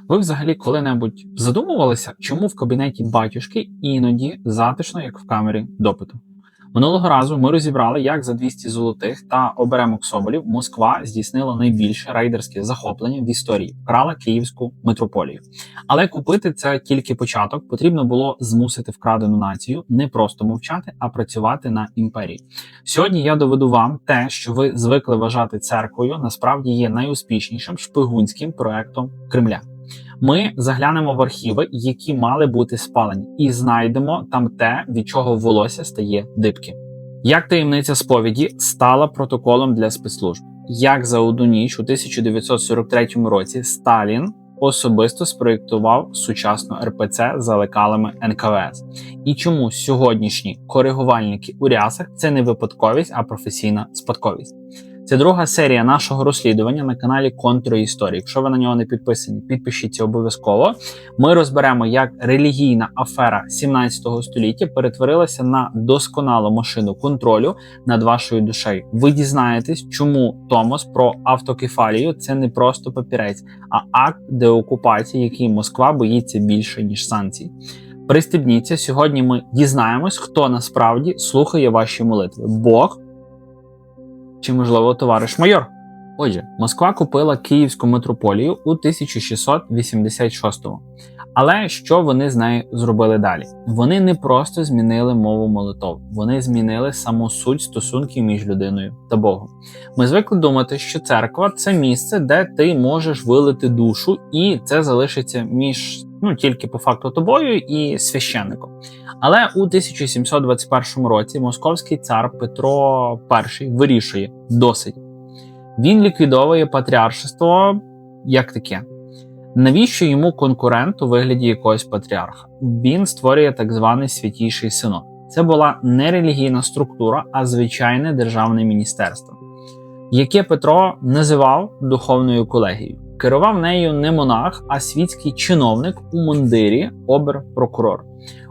Ви взагалі коли-небудь задумувалися, чому в кабінеті батюшки іноді затишно, як в камері допиту? Минулого разу ми розібрали, як за 200 золотих та оберемок соболів Москва здійснила найбільше рейдерське захоплення в історії, вкрала Київську митрополію. Але купити це тільки початок, потрібно було змусити вкрадену націю не просто мовчати, а працювати на імперії. Сьогодні я доведу вам те, що ви звикли вважати церквою, насправді є найуспішнішим шпигунським проектом Кремля. Ми заглянемо в архіви, які мали бути спалені, і знайдемо там те, від чого волосся стає дибки. Як таємниця сповіді стала протоколом для спецслужб? Як за одну ніч у 1943 році Сталін особисто спроєктував сучасну РПЦ за лекалами НКВС? І чому сьогоднішні коригувальники у рясах – це не випадковість, а професійна спадковість? Це друга серія нашого розслідування на каналі Контрісторії. Якщо ви на нього не підписані, підпишіться обов'язково. Ми розберемо, як релігійна афера 17 століття перетворилася на досконалу машину контролю над вашою душею. Ви дізнаєтесь, чому Томос про автокефалію – це не просто папірець, а акт деокупації, який Москва боїться більше, ніж санкцій. Пристебніться, сьогодні ми дізнаємось, хто насправді слухає ваші молитви – Бог чи, можливо, товариш майор. Отже, Москва купила Київську митрополію у 1686-му. Але що вони з нею зробили далі? Вони не просто змінили мову молитов, вони змінили саму суть стосунків між людиною та Богом. Ми звикли думати, що церква – це місце, де ти можеш вилити душу, і це залишиться між, тільки по факту тобою і священником. Але у 1721 році московський цар Петро І вирішує – досить. Він ліквідовує патріаршество як таке. Навіщо йому конкурент у вигляді якогось патріарха? Він створює так званий Святійший Синод. Це була не релігійна структура, а звичайне державне міністерство, яке Петро називав духовною колегією. Керував нею не монах, а світський чиновник у мундирі обер-прокурор.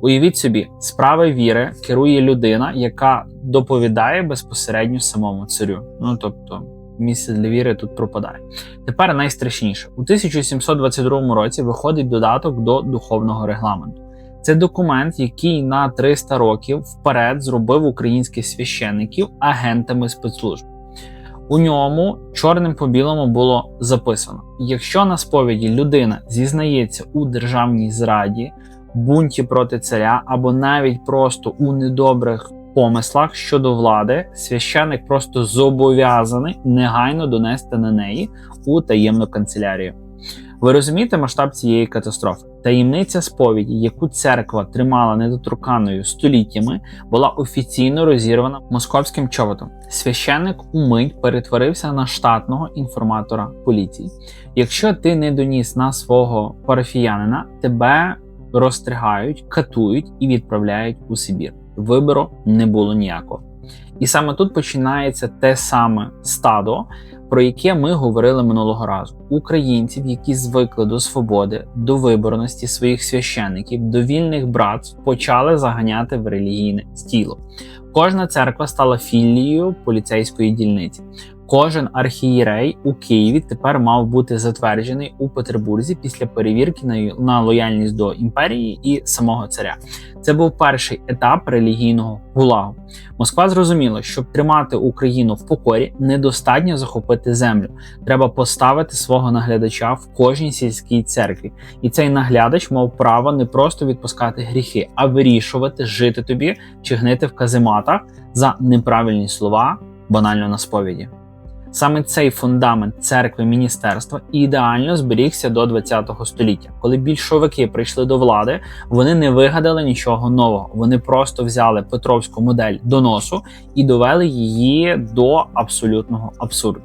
Уявіть собі, справи віри керує людина, яка доповідає безпосередньо самому царю. Тобто, місце для віри тут пропадає. Тепер найстрашніше. У 1722 році виходить додаток до духовного регламенту. Це документ, який на 300 років вперед зробив українських священників агентами спецслужб. У ньому чорним по білому було записано: якщо на сповіді людина зізнається у державній зраді, бунті проти царя або навіть просто у недобрих помислах щодо влади, священик просто зобов'язаний негайно донести на неї у таємну канцелярію. Ви розумієте масштаб цієї катастрофи? Таємниця сповіді, яку церква тримала недоторканою століттями, була офіційно розірвана московським чоботом. Священник умить перетворився на штатного інформатора поліції. Якщо ти не доніс на свого парафіянина, тебе розстригають, катують і відправляють у Сибір. Вибору не було ніякого. І саме тут починається те саме стадо, про яке ми говорили минулого разу. Українців, які звикли до свободи, до виборності своїх священиків, до вільних братств, почали заганяти в релігійне стіло. Кожна церква стала філією поліцейської дільниці. Кожен архієрей у Києві тепер мав бути затверджений у Петербурзі після перевірки на лояльність до імперії і самого царя. Це був перший етап релігійного гулагу. Москва зрозуміла, щоб тримати Україну в покорі, недостатньо захопити землю. Треба поставити свого наглядача в кожній сільській церкві. І цей наглядач мав право не просто відпускати гріхи, а вирішувати, жити тобі чи гнити в казематах за неправильні слова, банально на сповіді. Саме цей фундамент церкви-міністерства ідеально зберігся до ХХ століття. Коли більшовики прийшли до влади, вони не вигадали нічого нового. Вони просто взяли петровську модель доносу і довели її до абсолютного абсурду.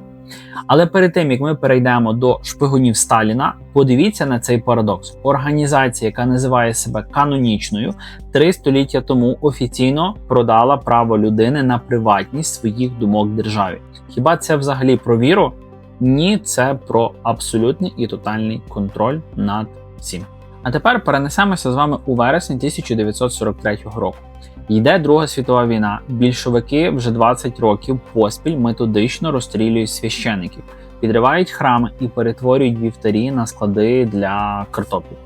Але перед тим, як ми перейдемо до шпигунів Сталіна, подивіться на цей парадокс. Організація, яка називає себе канонічною, 3 століття тому офіційно продала право людини на приватність своїх думок державі. Хіба це взагалі про віру? Ні, це про абсолютний і тотальний контроль над всім. А тепер перенесемося з вами у вересень 1943 року. Йде Друга світова війна, більшовики вже 20 років поспіль методично розстрілюють священиків. підривають храми і перетворюють вівтарі на склади для картоплі.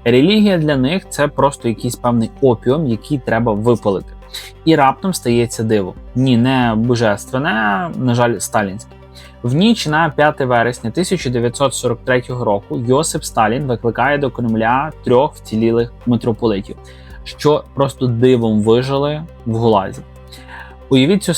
Релігія для них – це просто якийсь певний опіум, який треба випалити. І раптом стається диво. Ні, не божественне, на жаль, сталінське. В ніч на 5 вересня 1943 року Йосип Сталін викликає до Кремля 3 вцілілих митрополитів, що просто дивом вижили в ГУЛАЗі. Уявіть цю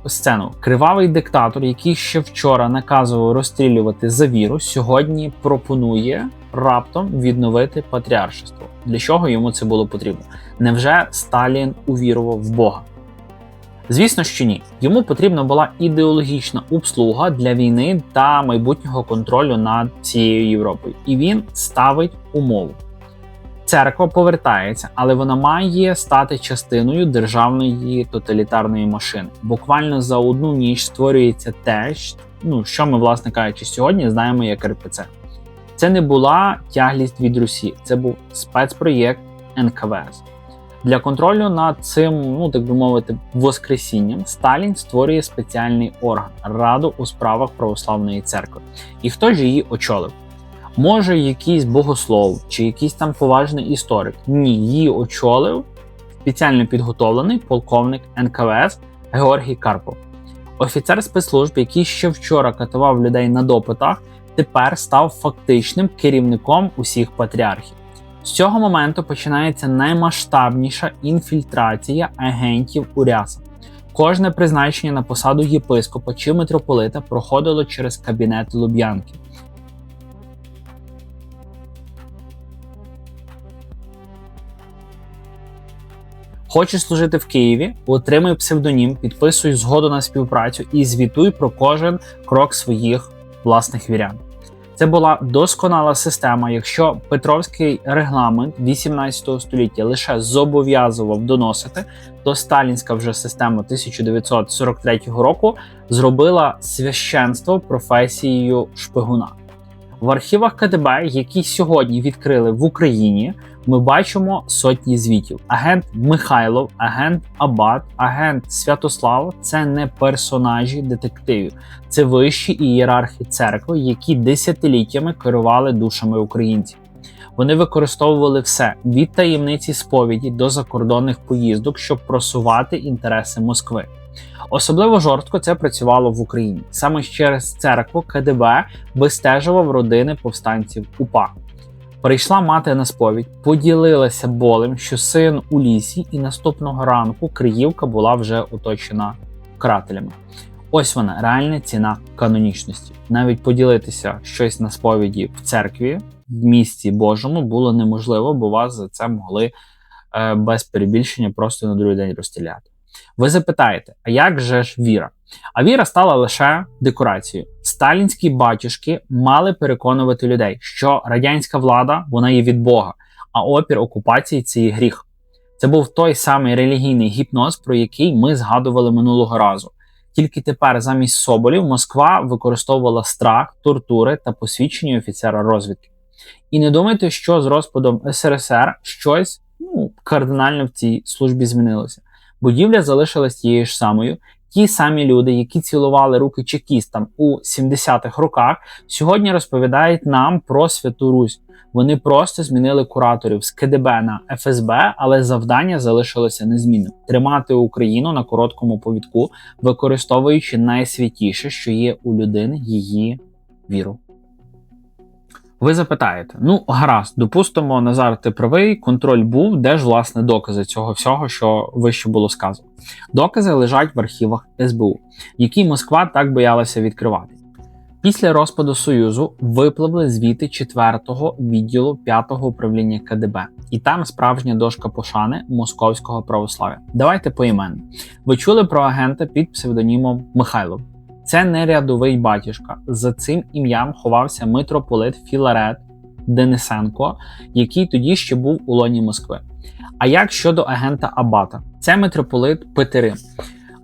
сцену. Кривавий диктатор, який ще вчора наказував розстрілювати за віру, сьогодні пропонує раптом відновити патріаршество. Для чого йому це було потрібно? Невже Сталін увірував в Бога? Звісно, що ні. Йому потрібна була ідеологічна обслуга для війни та майбутнього контролю над всією Європою. І він ставить умову. Церква повертається, але вона має стати частиною державної тоталітарної машини. Буквально за одну ніч створюється те, що ми, власне кажучи, сьогодні знаємо як РПЦ. Це не була тяглість від Русі, це був спецпроєкт НКВС. Для контролю над цим, так би мовити, воскресінням Сталін створює спеціальний орган – Раду у справах православної церкви. І хто ж її очолив? Може якийсь богослов чи якийсь там поважний історик? Ні, її очолив спеціально підготовлений полковник НКВС Георгій Карпов. Офіцер спецслужб, який ще вчора катував людей на допитах, тепер став фактичним керівником усіх патріархів. З цього моменту починається наймасштабніша інфільтрація агентів у рясах. Кожне призначення на посаду єпископа чи митрополита проходило через кабінет Луб'янки. Хочеш служити в Києві? Отримай псевдонім, підписуй згоду на співпрацю і звітуй про кожен крок своїх власних вірян. Це була досконала система. Якщо Петровський регламент 18 століття лише зобов'язував доносити, то сталінська вже система 1943 року зробила священство професією шпигуна. В архівах КДБ, які сьогодні відкрили в Україні, ми бачимо сотні звітів. Агент Михайлов, агент Абат, агент Святослав – це не персонажі детективів. Це вищі ієрархи церкви, які десятиліттями керували душами українців. Вони використовували все – від таємниці сповіді до закордонних поїздок, щоб просувати інтереси Москви. Особливо жорстко це працювало в Україні. Саме через церкву КДБ вистежував родини повстанців УПА. Прийшла мати на сповідь, поділилася болем, що син у лісі, і наступного ранку Криївка була вже оточена карателями. Ось вона, реальна ціна канонічності. Навіть поділитися щось на сповіді в церкві, в місті Божому, було неможливо, бо вас за це могли без перебільшення просто на другий день розстріляти. Ви запитаєте, а як же ж віра? А віра стала лише декорацією. Сталінські батюшки мали переконувати людей, що радянська влада, вона є від Бога, а опір окупації – це є гріх. Це був той самий релігійний гіпноз, про який ми згадували минулого разу. Тільки тепер замість соболів Москва використовувала страх, тортури та посвідчення офіцера розвідки. І не думайте, що з розпадом СРСР щось кардинально в цій службі змінилося. Будівля залишилась тією ж самою. Ті самі люди, які цілували руки чекістам у 70-х роках, сьогодні розповідають нам про Святу Русь. Вони просто змінили кураторів з КДБ на ФСБ, але завдання залишилося незмінним – тримати Україну на короткому повідку, використовуючи найсвятіше, що є у людини, її віру. Ви запитаєте, гаразд, допустимо, Назар, ти правий, контроль був, де ж, власне, докази цього всього, що вище було сказано? Докази лежать в архівах СБУ, які Москва так боялася відкривати. Після розпаду Союзу випливли звіти 4-го відділу 5-го управління КДБ. І там справжня дошка пошани московського православ'я. Давайте поіменно. Ви чули про агента під псевдонімом Михайлов? Це не рядовий батюшка. За цим ім'ям ховався митрополит Філарет Денисенко, який тоді ще був у лоні Москви. А як щодо агента Абата? Це митрополит Петерим.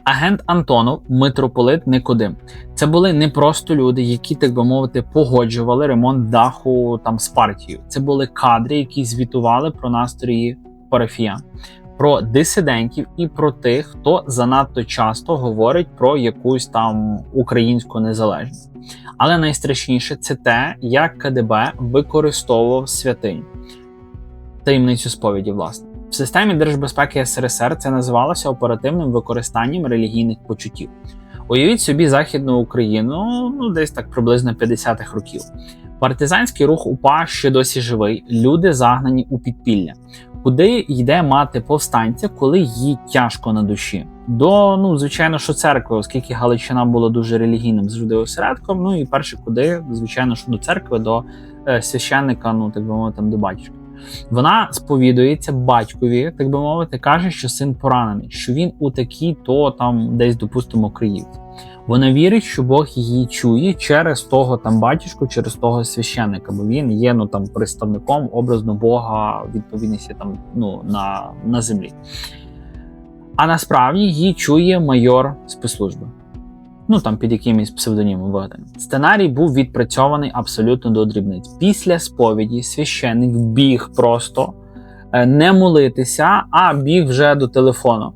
Агент Антонов – митрополит Никодим. Це були не просто люди, які, так би мовити, погоджували ремонт даху з партією. Це були кадри, які звітували про настрої парафіян. про дисидентів і про тих, хто занадто часто говорить про якусь там українську незалежність. Але найстрашніше це те, як КДБ використовував святиню. Таємницю сповіді, власне. В системі держбезпеки СРСР це називалося оперативним використанням релігійних почуттів. Уявіть собі Західну Україну, десь так приблизно 50-х років. Партизанський рух УПА ще досі живий, люди загнані у підпілля. Куди йде мати повстанця, коли їй тяжко на душі? Звичайно, що церкви, оскільки Галичина була дуже релігійним завжди осередком, і перше куди, звичайно, що до церкви, до священника, так би мовити, до батюшки. Вона сповідується батькові, так би мовити, каже, що син поранений, що він у такій-то там десь, допустимо, Криївці. Вона вірить, що Бог її чує через того там батюшку, через того священника, бо він є представником образно Бога в відповідності там на землі. А насправді її чує майор спецслужби. Під якимось псевдонімом вигаданим. Сценарій був відпрацьований абсолютно до дрібниць. Після сповіді священник біг просто не молитися, а біг вже до телефону.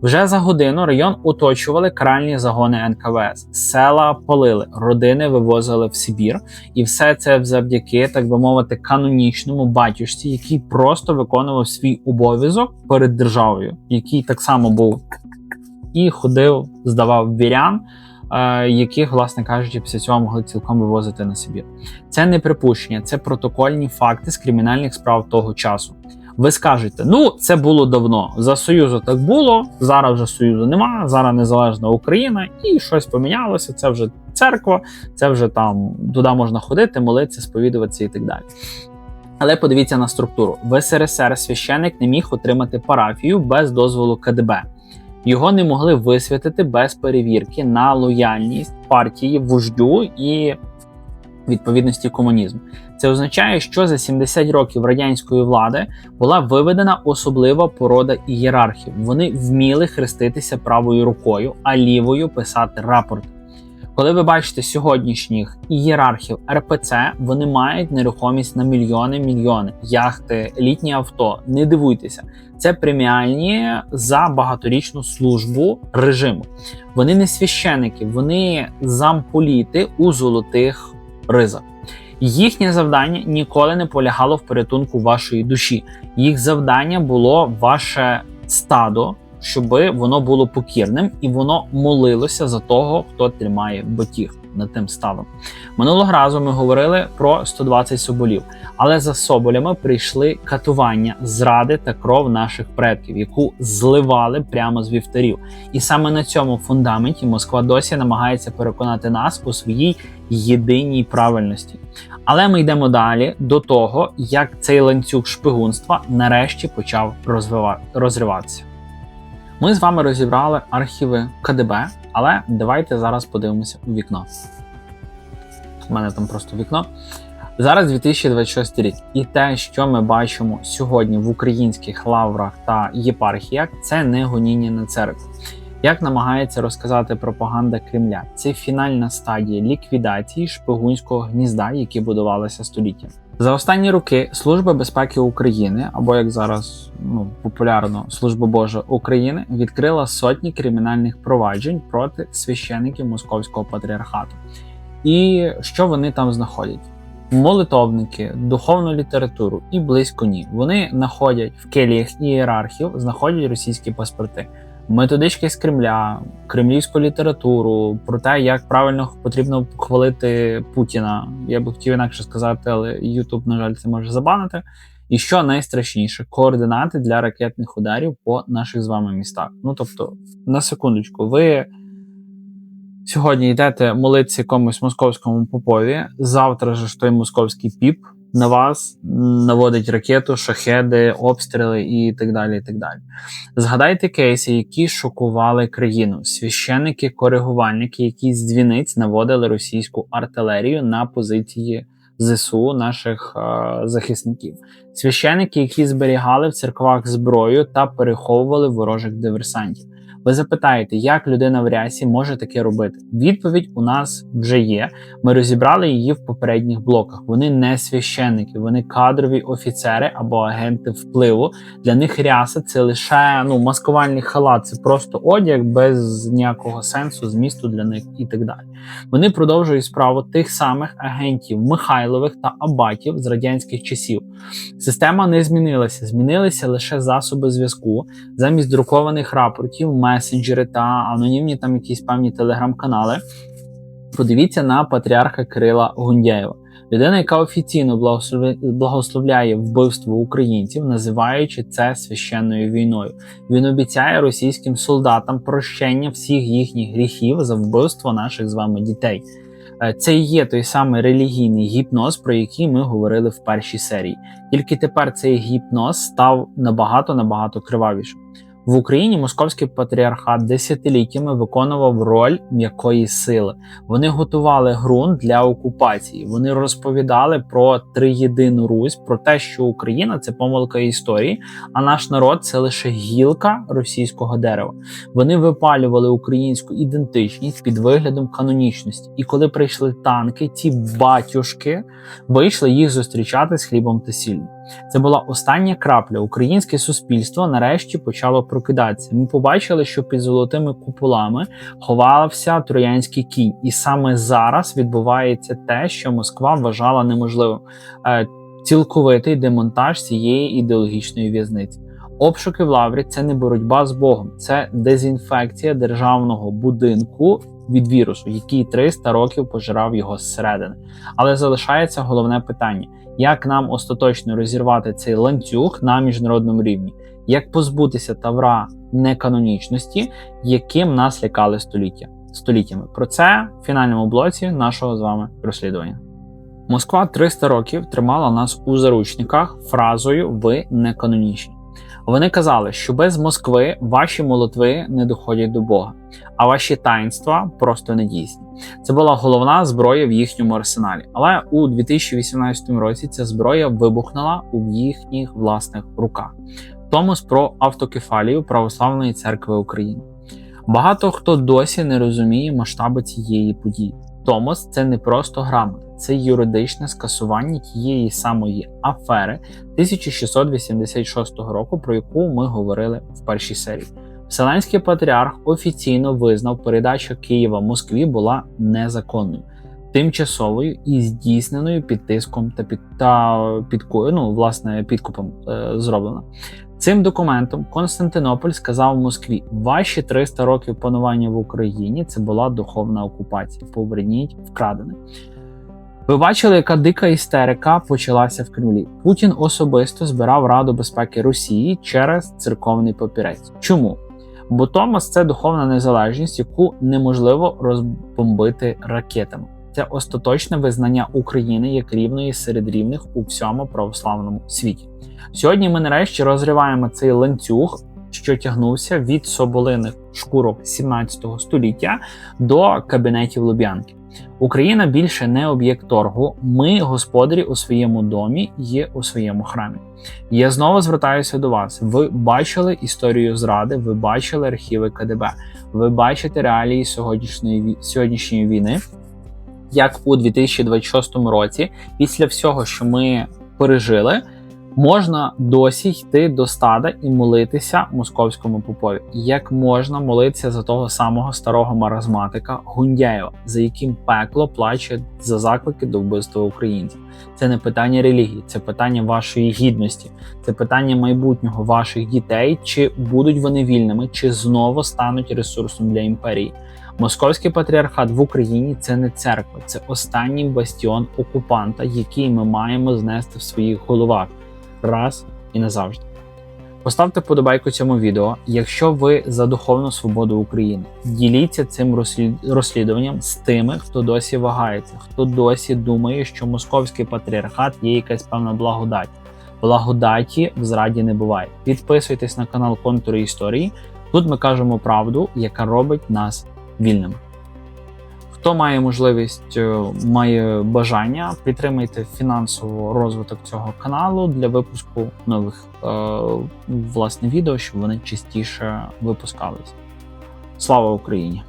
Вже за годину район оточували каральні загони НКВС. Села палили, родини вивозили в Сибір. І все це завдяки, так би мовити, канонічному батюшці, який просто виконував свій обов'язок перед державою, який так само був і ходив, здавав вірян, яких, власне кажучи, після цього могли цілком вивозити на Сибір. Це не припущення, це протокольні факти з кримінальних справ того часу. Ви скажете, це було давно, за Союзу так було, зараз вже Союзу нема, зараз незалежна Україна і щось помінялося, це вже церква, це вже там, туди можна ходити, молитися, сповідуватися і так далі. Але подивіться на структуру. В СРСР священик не міг отримати парафію без дозволу КДБ. Його не могли висвятити без перевірки на лояльність партії, вождю і відповідності комунізму. Це означає, що за 70 років радянської влади була виведена особлива порода ієрархів. Вони вміли хреститися правою рукою, а лівою писати рапорт. Коли ви бачите сьогоднішніх ієрархів РПЦ, вони мають нерухомість на мільйони, яхти, літні авто. Не дивуйтеся. Це преміальні за багаторічну службу режиму. Вони не священики, вони замполіти у золотих ризах. Їхнє завдання ніколи не полягало в порятунку вашої душі. Їх завдання було ваше стадо, щоб воно було покірним і воно молилося за того, хто тримає батіг над тим стадом. Минулого разу ми говорили про 120 соболів, але за соболями прийшли катування, зради та кров наших предків, яку зливали прямо з вівтарів. І саме на цьому фундаменті Москва досі намагається переконати нас у своїй єдиній правильності. Але ми йдемо далі до того, як цей ланцюг шпигунства нарешті почав розриватися. Ми з вами розібрали архіви КДБ, але давайте зараз подивимося у вікно. У мене там просто вікно. Зараз 2026 рік. І те, що ми бачимо сьогодні в українських лаврах та єпархіях, це не гоніння на церкву. Як намагається розказати пропаганда Кремля, це фінальна стадія ліквідації шпигунського гнізда, яке будувалося століття. За останні роки Служба безпеки України, або як зараз популярно Служба Божа України, відкрила сотні кримінальних проваджень проти священиків Московського патріархату. І що вони там знаходять? Молитовники, духовну літературу і близько ні. Вони знаходять в келіях ієрархів, знаходять російські паспорти. Методички з Кремля, кремлівську літературу, про те, як правильно потрібно хвалити Путіна. Я би хотів інакше сказати, але YouTube, на жаль, це може забанити. І що найстрашніше, координати для ракетних ударів по наших з вами містах. Тобто, на секундочку, ви сьогодні йдете молитися якомусь московському попові, завтра ж той московський піп на вас наводить ракету, шахеди, обстріли і так далі, і так далі. Згадайте кейси, які шокували країну. Священники-коригувальники, які з дзвіниць наводили російську артилерію на позиції ЗСУ, наших захисників. Священики, які зберігали в церквах зброю та переховували ворожих диверсантів. Ви запитаєте, як людина в рясі може таке робити? Відповідь у нас вже є. Ми розібрали її в попередніх блоках. Вони не священники, вони кадрові офіцери або агенти впливу. Для них ряса – це лише маскувальний халат, це просто одяг без ніякого сенсу, змісту для них і так далі. Вони продовжують справу тих самих агентів Михайлових та Абатів з радянських часів. Система не змінилася, змінилися лише засоби зв'язку. Замість друкованих рапортів, месенджери та анонімні там якісь певні телеграм-канали. Подивіться на патріарха Кирила Гундяєва. Людина, яка офіційно благословляє вбивство українців, називаючи це священною війною. Він обіцяє російським солдатам прощення всіх їхніх гріхів за вбивство наших з вами дітей. Це і є той самий релігійний гіпноз, про який ми говорили в першій серії. Тільки тепер цей гіпноз став набагато кривавішим. В Україні московський патріархат десятиліттями виконував роль м'якої сили. Вони готували ґрунт для окупації. Вони розповідали про триєдину Русь, про те, що Україна – це помилка історії, а наш народ – це лише гілка російського дерева. Вони випалювали українську ідентичність під виглядом канонічності. І коли прийшли танки, ці батюшки вийшли їх зустрічати з хлібом та сіллю. Це була остання крапля. Українське суспільство нарешті почало прокидатися. Ми побачили, що під золотими куполами ховався троянський кінь. І саме зараз відбувається те, що Москва вважала неможливим. Цілковитий демонтаж цієї ідеологічної в'язниці. Обшуки в Лаврі – це не боротьба з Богом, це дезінфекція державного будинку від вірусу, який 300 років пожирав його зсередини. Але залишається головне питання – як нам остаточно розірвати цей ланцюг на міжнародному рівні? Як позбутися тавра неканонічності, яким нас лякали століттями? Про це в фінальному блоці нашого з вами розслідування. Москва 300 років тримала нас у заручниках фразою «ви неканонічні». Вони казали, що без Москви ваші молитви не доходять до Бога, а ваші таїнства просто не дійсні. Це була головна зброя в їхньому арсеналі. Але у 2018 році ця зброя вибухнула у їхніх власних руках. Томос про автокефалію Православної Церкви України. Багато хто досі не розуміє масштаби цієї події. Томос – це не просто грамота, це юридичне скасування тієї самої афери 1686 року, про яку ми говорили в першій серії. Вселенський патріарх офіційно визнав, передача Києва Москві була незаконною, тимчасовою і здійсненою під тиском підкупом зроблена. Цим документом Константинополь сказав Москві: ваші 300 років панування в Україні – це була духовна окупація, поверніть вкрадене. Ви бачили, яка дика істерика почалася в Кремлі. Путін особисто збирав Раду безпеки Росії через церковний папірець. Чому? Бо Томос – це духовна незалежність, яку неможливо розбомбити ракетами. Це остаточне визнання України як рівної серед рівних у всьому православному світі. Сьогодні ми нарешті розриваємо цей ланцюг, що тягнувся від соболиних шкурок 17 століття до кабінетів Луб'янки. Україна більше не об'єкт торгу, ми господарі у своєму домі і у своєму храмі. Я знову звертаюся до вас. Ви бачили історію зради, ви бачили архіви КДБ, ви бачите реалії сьогоднішньої війни, як у 2026 році, після всього, що ми пережили, можна досі йти до стада і молитися московському попові. Як можна молитися за того самого старого маразматика Гундяєва, за яким пекло плаче за заклики до вбивства українців. Це не питання релігії, це питання вашої гідності, це питання майбутнього ваших дітей, чи будуть вони вільними, чи знову стануть ресурсом для імперії. Московський патріархат в Україні – це не церква, це останній бастіон окупанта, який ми маємо знести в своїх головах раз і назавжди. Поставте вподобайку цьому відео, якщо ви за духовну свободу України. Діліться цим розслідуванням з тими, хто досі вагається, хто досі думає, що московський патріархат є якась певна благодать. Благодаті в зраді не буває. Підписуйтесь на канал Контури Історії. Тут ми кажемо правду, яка робить нас вільними. Хто має можливість, має бажання, підтримайте фінансово розвиток цього каналу для випуску нових відео, щоб вони частіше випускались. Слава Україні!